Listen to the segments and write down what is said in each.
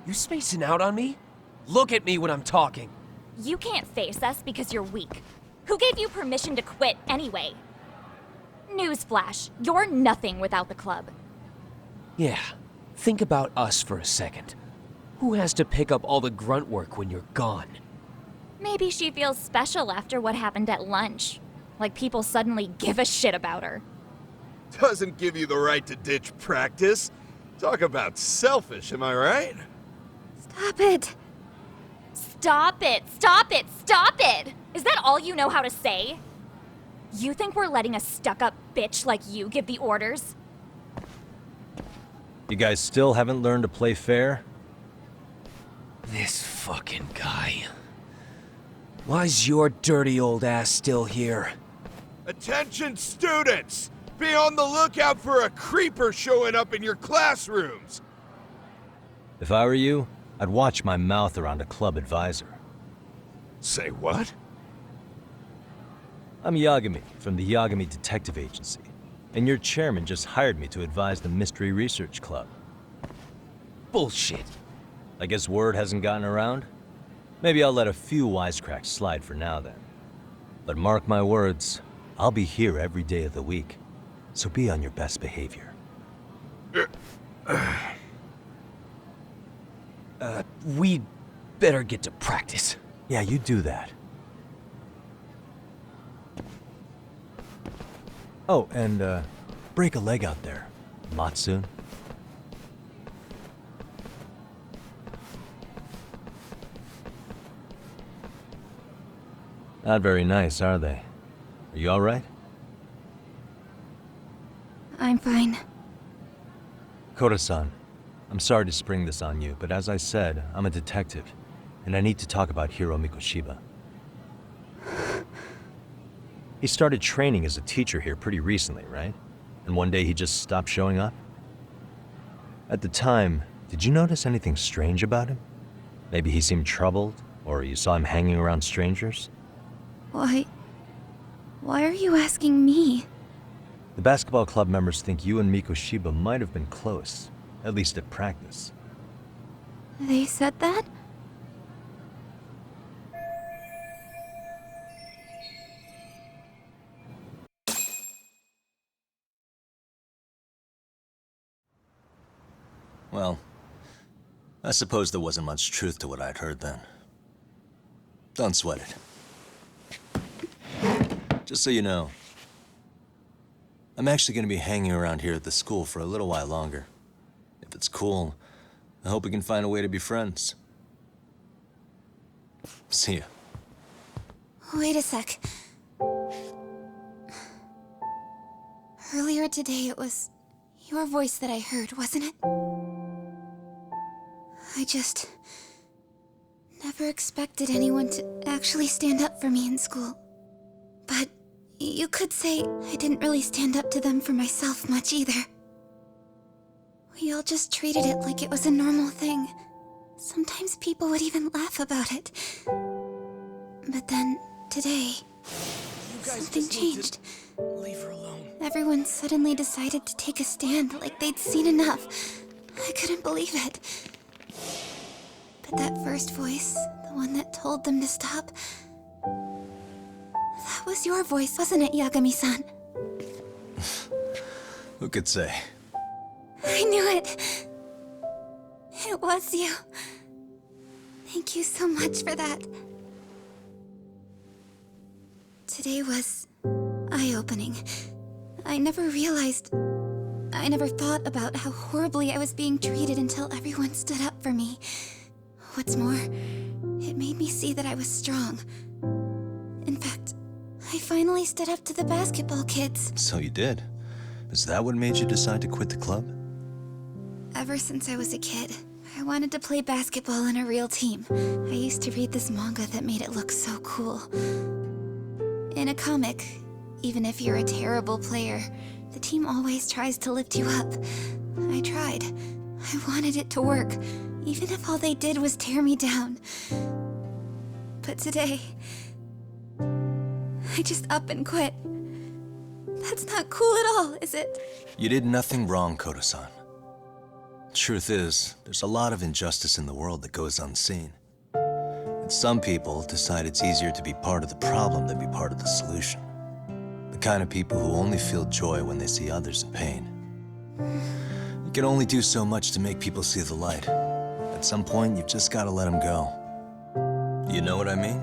You spacing out on me? Look at me when I'm talking. You can't face us because you're weak. Who gave you permission to quit anyway? Newsflash, you're nothing without the club. Yeah, think about us for a second. Who has to pick up all the grunt work when you're gone? Maybe she feels special after what happened at lunch. Like people suddenly give a shit about her. Doesn't give you the right to ditch practice. Talk about selfish, am I right? Stop it. Stop it! Stop it! Stop it! Is that all you know how to say? You think we're letting a stuck-up bitch like you give the orders? You guys still haven't learned to play fair? This fucking guy. Why's your dirty old ass still here? Attention students! Be on the lookout for a creeper showing up in your classrooms! If I were you, I'd watch my mouth around a club advisor. Say what? I'm Yagami from the Yagami Detective Agency, and your chairman just hired me to advise the Mystery Research Club. Bullshit. I guess word hasn't gotten around? Maybe I'll let a few wisecracks slide for now then. But mark my words, I'll be here every day of the week, so be on your best behavior. We'd better get to practice. Yeah, you do that. Oh, and break a leg out there. Not soon. Not very nice, are they? Are you all right? I'm fine. Koda-san, I'm sorry to spring this on you, but as I said, I'm a detective, and I need to talk about Hiro Mikoshiba. He started training as a teacher here pretty recently, right? And one day he just stopped showing up? At the time, did you notice anything strange about him? Maybe he seemed troubled, or you saw him hanging around strangers? Why are you asking me? The basketball club members think you and Mikoshiba might have been close, at least at practice. They said that? Well, I suppose there wasn't much truth to what I'd heard then. Don't sweat it. Just so you know, I'm actually going to be hanging around here at the school for a little while longer. If it's cool, I hope we can find a way to be friends. See ya. Wait a sec. Earlier today, it was your voice that I heard, wasn't it? I just never expected anyone to actually stand up for me in school. But you could say I didn't really stand up to them for myself much either. We all just treated it like it was a normal thing. Sometimes people would even laugh about it. But then, today, something changed. Leave her alone. Everyone suddenly decided to take a stand like they'd seen enough. I couldn't believe it. But that first voice, the one that told them to stop, that was your voice, wasn't it, Yagami-san? Who could say? I knew it. It was you. Thank you so much for that. Today was eye-opening. I never thought about how horribly I was being treated until everyone stood up for me. What's more, it made me see that I was strong. In fact, I finally stood up to the basketball kids. So you did. Is that what made you decide to quit the club? Ever since I was a kid, I wanted to play basketball on a real team. I used to read this manga that made it look so cool. In a comic, even if you're a terrible player, the team always tries to lift you up. I tried. I wanted it to work, even if all they did was tear me down. But today, I just up and quit. That's not cool at all, is it? You did nothing wrong, Koda-san. Truth is, there's a lot of injustice in the world that goes unseen. And some people decide it's easier to be part of the problem than be part of the solution. The kind of people who only feel joy when they see others in pain. You can only do so much to make people see the light. At some point, you've just got to let them go. You know what I mean?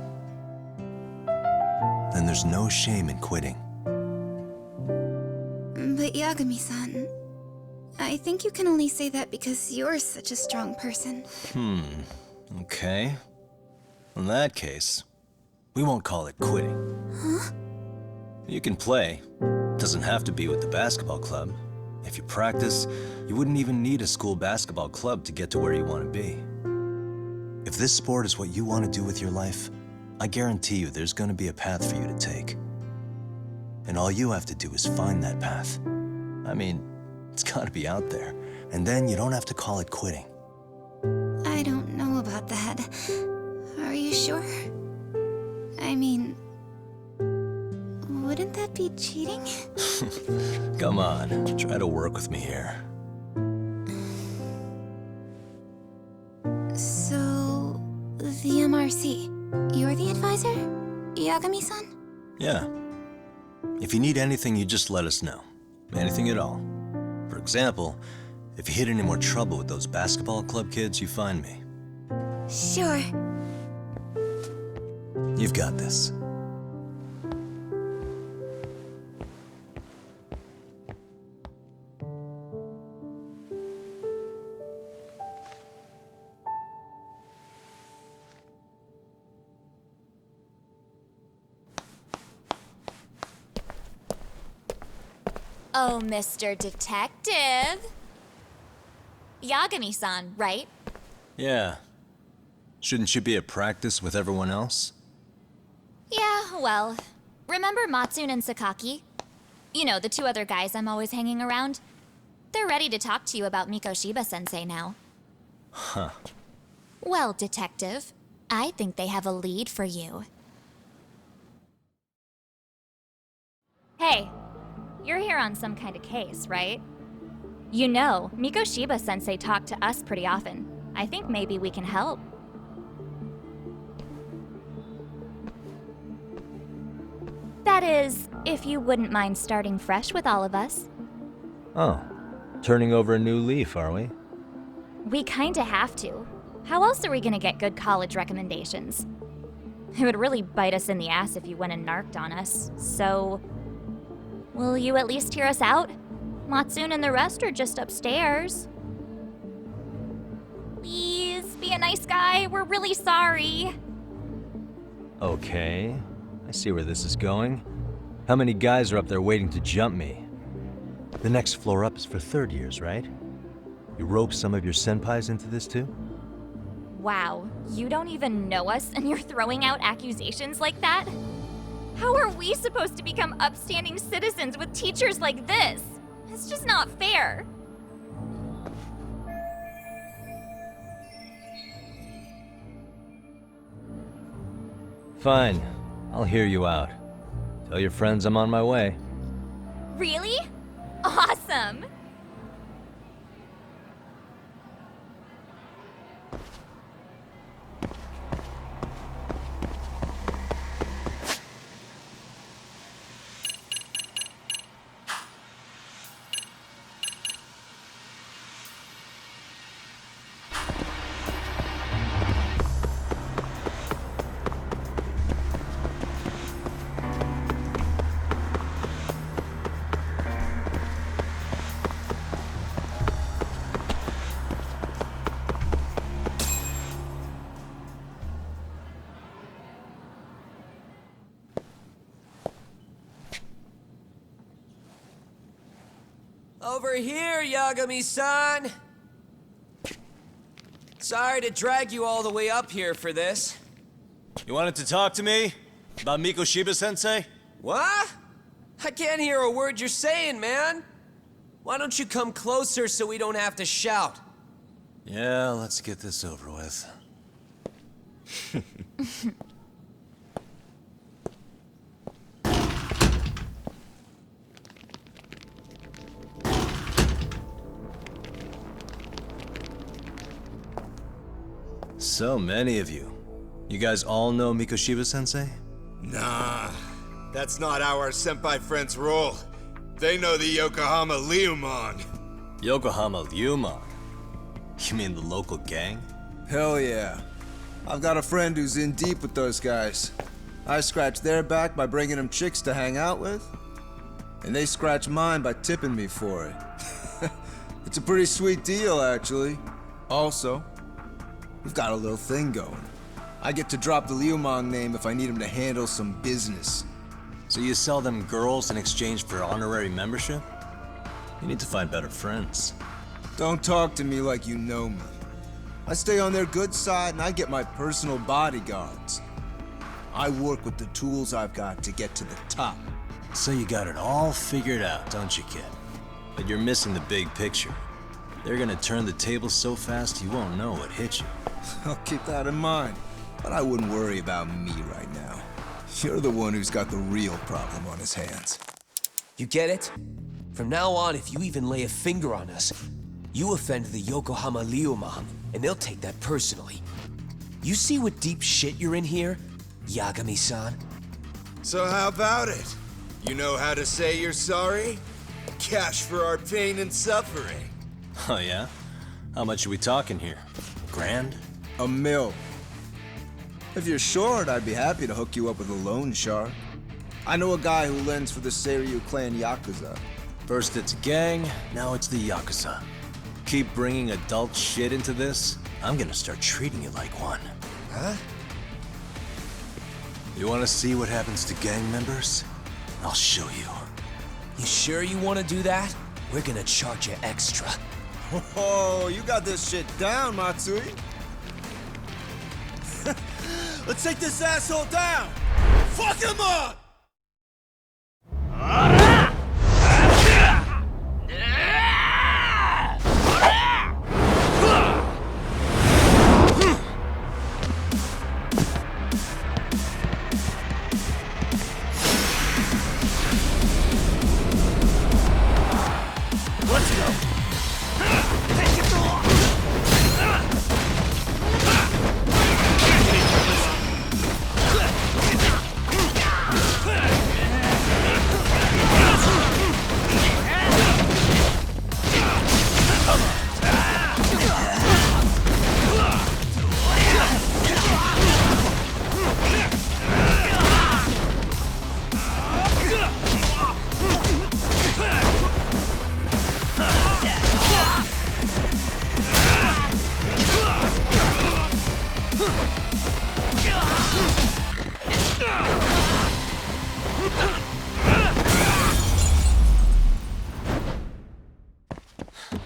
Then there's no shame in quitting. But Yagami-san, I think you can only say that because you're such a strong person. Okay. In that case, we won't call it quitting. Huh? You can play. Doesn't have to be with the basketball club. If you practice, you wouldn't even need a school basketball club to get to where you want to be. If this sport is what you want to do with your life, I guarantee you there's going to be a path for you to take. And all you have to do is find that path. I mean, it's got to be out there. And then you don't have to call it quitting. I don't know about that. Are you sure? I mean, wouldn't that be cheating? Come on, try to work with me here. So, the MRC, you're the advisor? Yagami-san? Yeah. If you need anything, you just let us know. Anything at all. For example, if you hit any more trouble with those basketball club kids, you find me. Sure. You've got this. Oh, Mr. Detective. Yagami-san, right? Yeah. Shouldn't you be at practice with everyone else? Yeah, well, remember Matsune and Sakaki? You know, the two other guys I'm always hanging around? They're ready to talk to you about Mikoshiba-sensei now. Huh. Well, Detective, I think they have a lead for you. Hey, you're here on some kind of case, right? You know, Mikoshiba-sensei talked to us pretty often. I think maybe we can help. That is, if you wouldn't mind starting fresh with all of us. Oh, turning over a new leaf, are we? We kinda have to. How else are we gonna get good college recommendations? It would really bite us in the ass if you went and narked on us, so... Will you at least hear us out? Matsune and the rest are just upstairs. Please, be a nice guy. We're really sorry. Okay, I see where this is going. How many guys are up there waiting to jump me? The next floor up is for third years, right? You rope some of your senpais into this too? Wow, you don't even know us and you're throwing out accusations like that? How are we supposed to become upstanding citizens with teachers like this? It's just not fair. Fine, I'll hear you out. Tell your friends I'm on my way. Really? Awesome! Over here, Yagami-san! Sorry to drag you all the way up here for this. You wanted to talk to me? About Mikoshiba-sensei? What? I can't hear a word you're saying, man. Why don't you come closer so we don't have to shout? Yeah, let's get this over with. So many of you. You guys all know Mikoshiba-sensei? Nah, that's not how our senpai friends roll. They know the Yokohama Leomon. Yokohama Ryumon? You mean the local gang? Hell yeah. I've got a friend who's in deep with those guys. I scratch their back by bringing them chicks to hang out with, and they scratch mine by tipping me for it. It's a pretty sweet deal, actually. Also, we've got a little thing going. I get to drop the Leomon name if I need him to handle some business. So you sell them girls in exchange for honorary membership? You need to find better friends. Don't talk to me like you know me. I stay on their good side and I get my personal bodyguards. I work with the tools I've got to get to the top. So you got it all figured out, don't you, kid? But you're missing the big picture. They're gonna turn the tables so fast you won't know what hit you. I'll keep that in mind. But I wouldn't worry about me right now. You're the one who's got the real problem on his hands. You get it? From now on, if you even lay a finger on us, you offend the Yokohama Leomon, and they'll take that personally. You see what deep shit you're in here, Yagami-san? So how about it? You know how to say you're sorry? Cash for our pain and suffering. Oh yeah? How much are we talking here? Grand? $1 million. If you're short, I'd be happy to hook you up with a loan shark. I know a guy who lends for the Seiryu clan Yakuza. First it's a gang, now it's the Yakuza. Keep bringing adult shit into this, I'm gonna start treating you like one. Huh? You wanna see what happens to gang members? I'll show you. You sure you want to do that? We're gonna charge you extra. Oh, you got this shit down, Matsui. Let's take this asshole down! Fuck him up! Let's go! Take it off!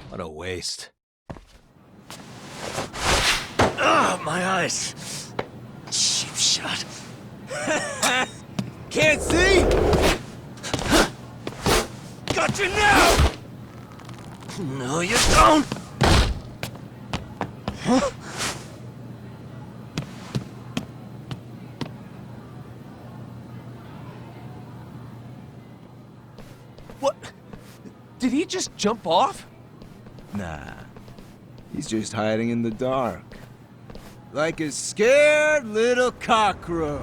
What a waste. Ah, my eyes. Cheap shot. Can't see? Got you now! No, you don't. What? Did he just jump off? Nah. He's just hiding in the dark. Like a scared little cockroach.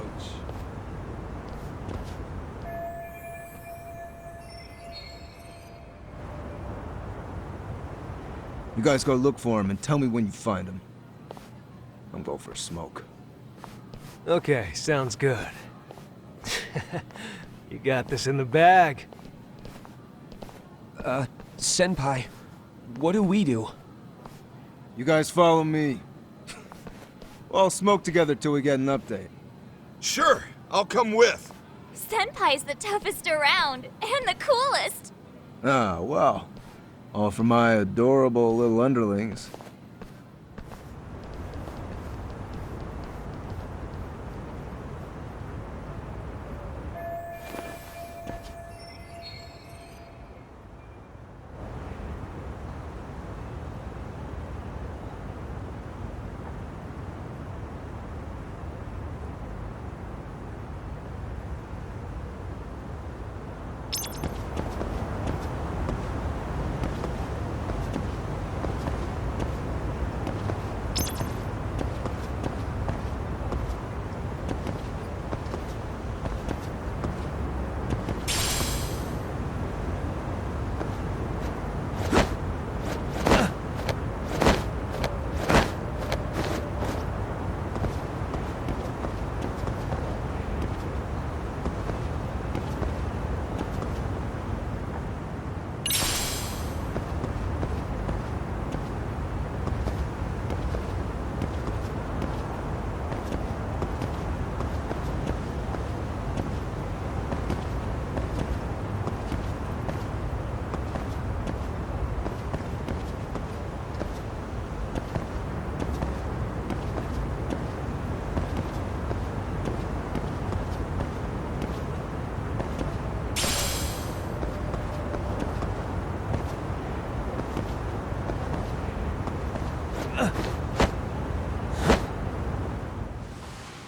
You guys go look for him and tell me when you find him. I'm going for a smoke. Okay, sounds good. You got this in the bag. Senpai, what do we do? You guys follow me. We'll all smoke together till we get an update. Sure, I'll come with. Senpai's the toughest around, and the coolest. Ah, well. All for my adorable little underlings.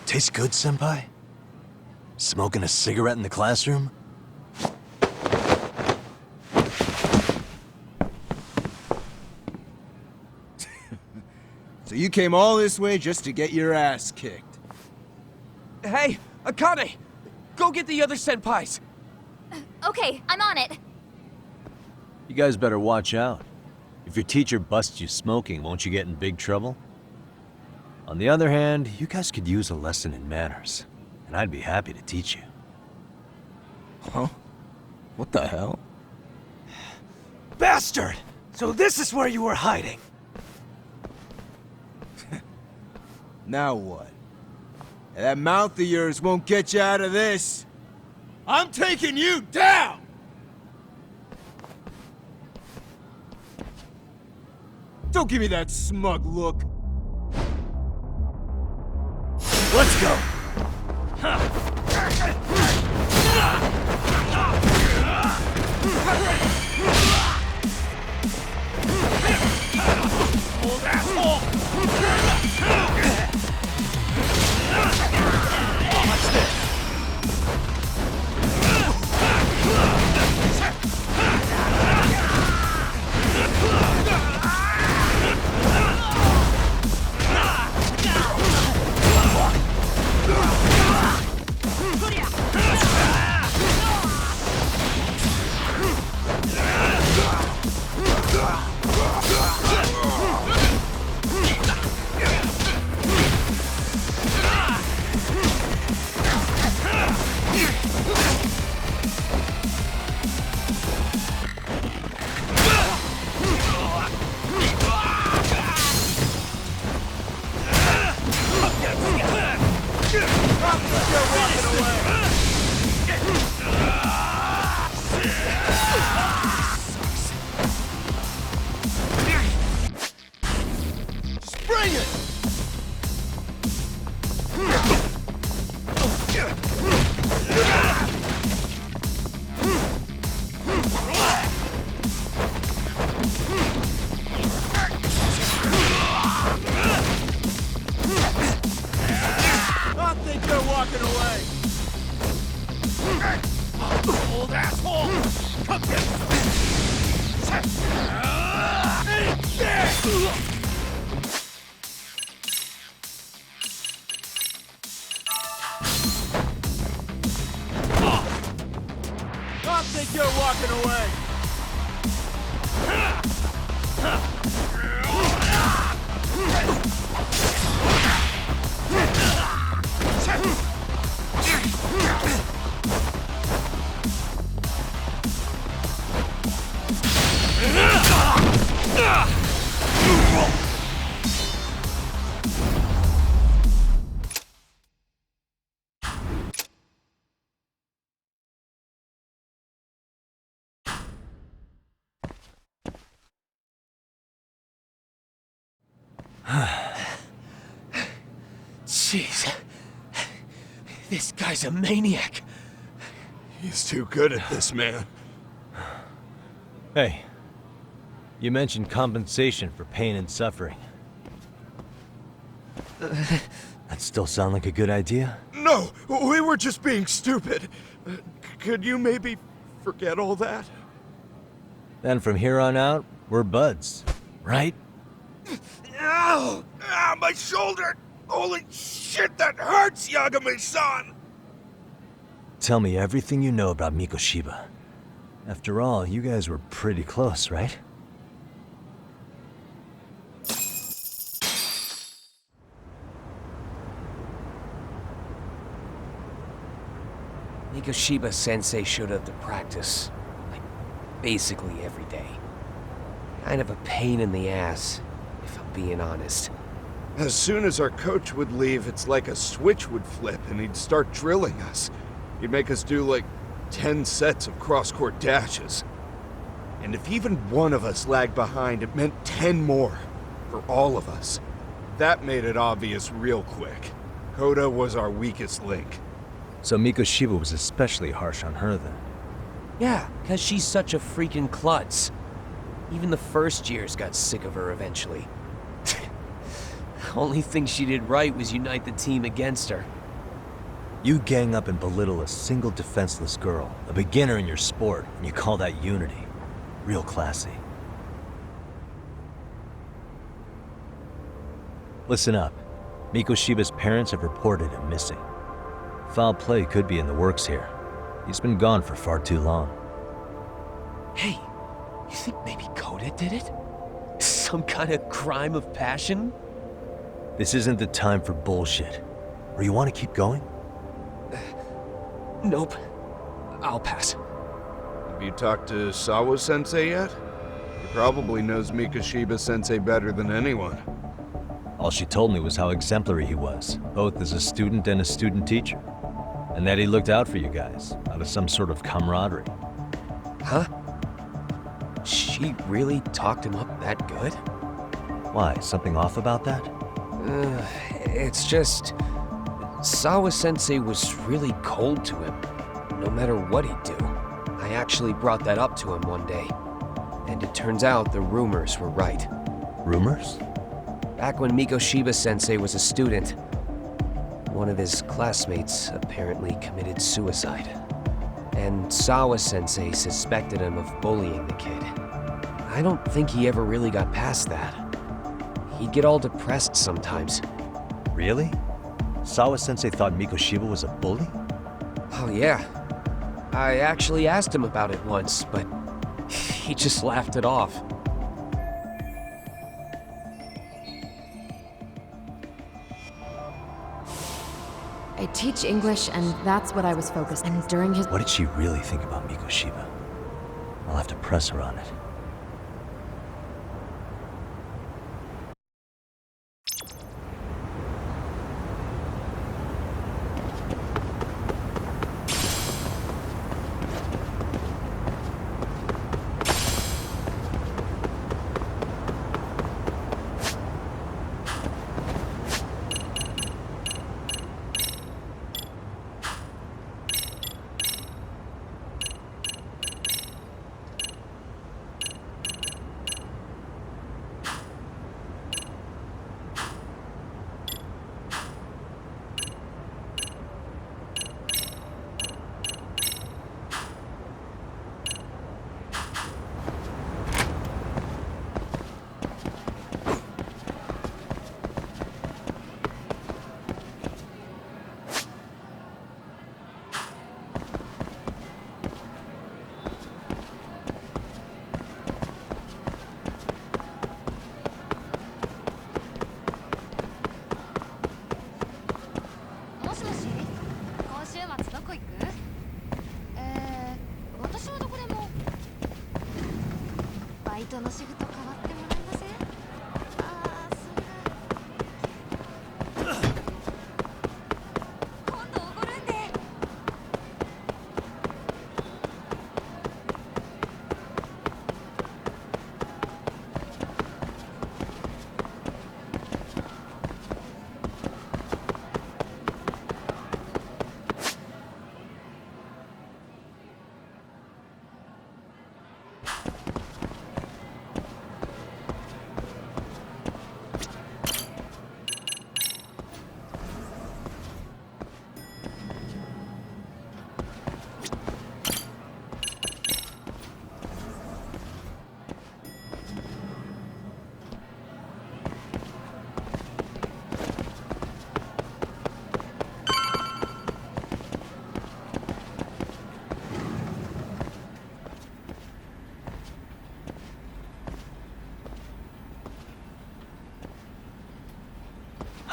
Tastes good, Senpai? Smoking a cigarette in the classroom? So you came all this way just to get your ass kicked? Hey, Akane! Go get the other senpais! Okay, I'm on it. You guys better watch out. If your teacher busts you smoking, won't you get in big trouble? On the other hand, you guys could use a lesson in manners, and I'd be happy to teach you. Huh? What the hell? Bastard! So this is where you were hiding. Now what? That mouth of yours won't get you out of this. I'm taking you down! Don't give me that smug look. Let's go. Old asshole! Watch this. Old asshole! Come get I think you're walking away. Jeez. This guy's a maniac. He's too good at this, man. Hey, you mentioned compensation for pain and suffering. That still sound like a good idea? No, we were just being stupid. Could you maybe forget all that? Then from here on out, we're buds, right? Ow! Ah, my shoulder! Holy shit, that hurts, Yagami-san! Tell me everything you know about Mikoshiba. After all, you guys were pretty close, right? Mikoshiba Sensei showed up to practice, like, basically every day. Kind of a pain in the ass, if I'm being honest. As soon as our coach would leave, it's like a switch would flip and he'd start drilling us. He'd make us do like 10 sets of cross-court dashes. And if even one of us lagged behind, it meant 10 more for all of us. That made it obvious real quick. Hoda was our weakest link. So Mikoshiba was especially harsh on her then. Yeah, because she's such a freaking klutz. Even the first years got sick of her eventually. Only thing she did right was unite the team against her. You gang up and belittle a single defenseless girl, a beginner in your sport, and you call that unity. Real classy. Listen up. Mikoshiba's parents have reported him missing. Foul play could be in the works here. He's been gone for far too long. Hey, you think maybe Koda did it? Some kind of crime of passion? This isn't the time for bullshit. Or you want to keep going? Nope. I'll pass. Have you talked to Sawa-sensei yet? He probably knows Mikoshiba-sensei better than anyone. All she told me was how exemplary he was, both as a student and a student teacher. And that he looked out for you guys, out of some sort of camaraderie. Huh? She really talked him up that good? Why, something off about that? It's just... Sawa-sensei was really cold to him, no matter what he'd do. I actually brought that up to him one day. And it turns out the rumors were right. Rumors? Back when Mikoshiba-sensei was a student, one of his classmates apparently committed suicide. And Sawa-sensei suspected him of bullying the kid. I don't think he ever really got past that. He'd get all depressed sometimes. Really? Sawa-sensei thought Mikoshiba was a bully? Oh yeah. I actually asked him about it once, but he just laughed it off. I teach English, and that's what I was focused on. And during his... What did she really think about Mikoshiba? I'll have to press her on it.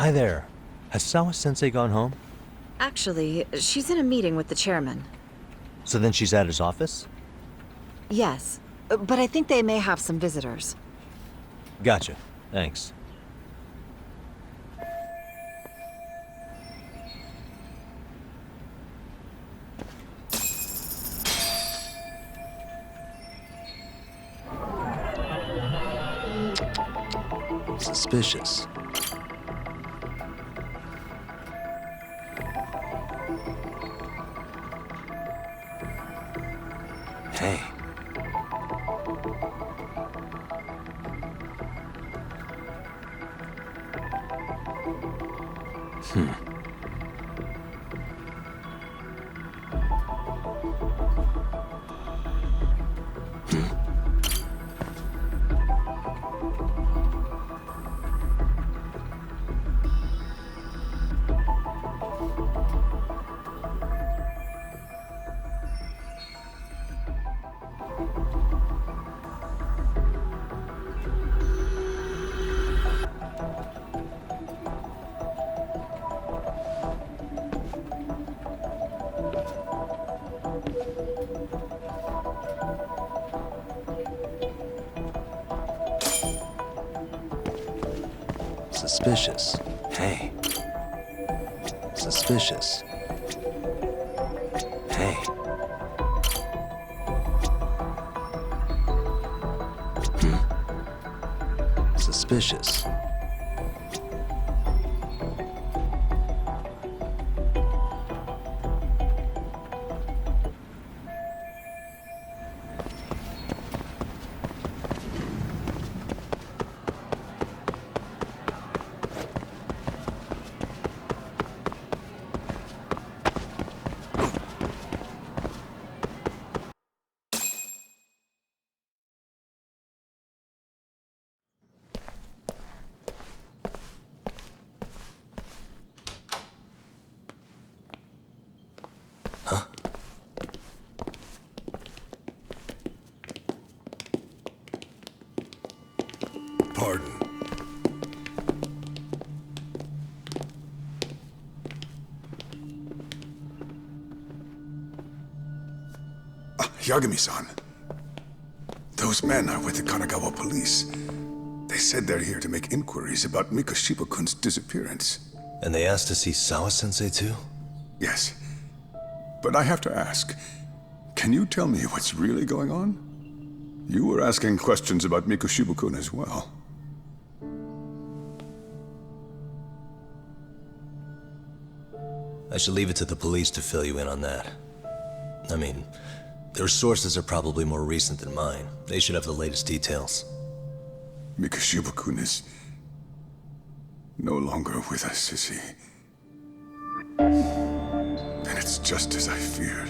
Hi there. Has Sawa-sensei gone home? Actually, she's in a meeting with the chairman. So then she's at his office? Yes, but I think they may have some visitors. Gotcha. Thanks. Suspicious. Hey. Suspicious. Hey. Suspicious. Hey. Suspicious. Pardon. Yagami-san. Those men are with the Kanagawa police. They said they're here to make inquiries about Mikoshiba-kun's disappearance. And they asked to see Sawa-sensei too? Yes. But I have to ask, can you tell me what's really going on? You were asking questions about Mikoshiba-kun as well. I should leave it to the police to fill you in on that. I mean, their sources are probably more recent than mine. They should have the latest details. Mikoshiba-kun is no longer with us, is he? Then it's just as I feared.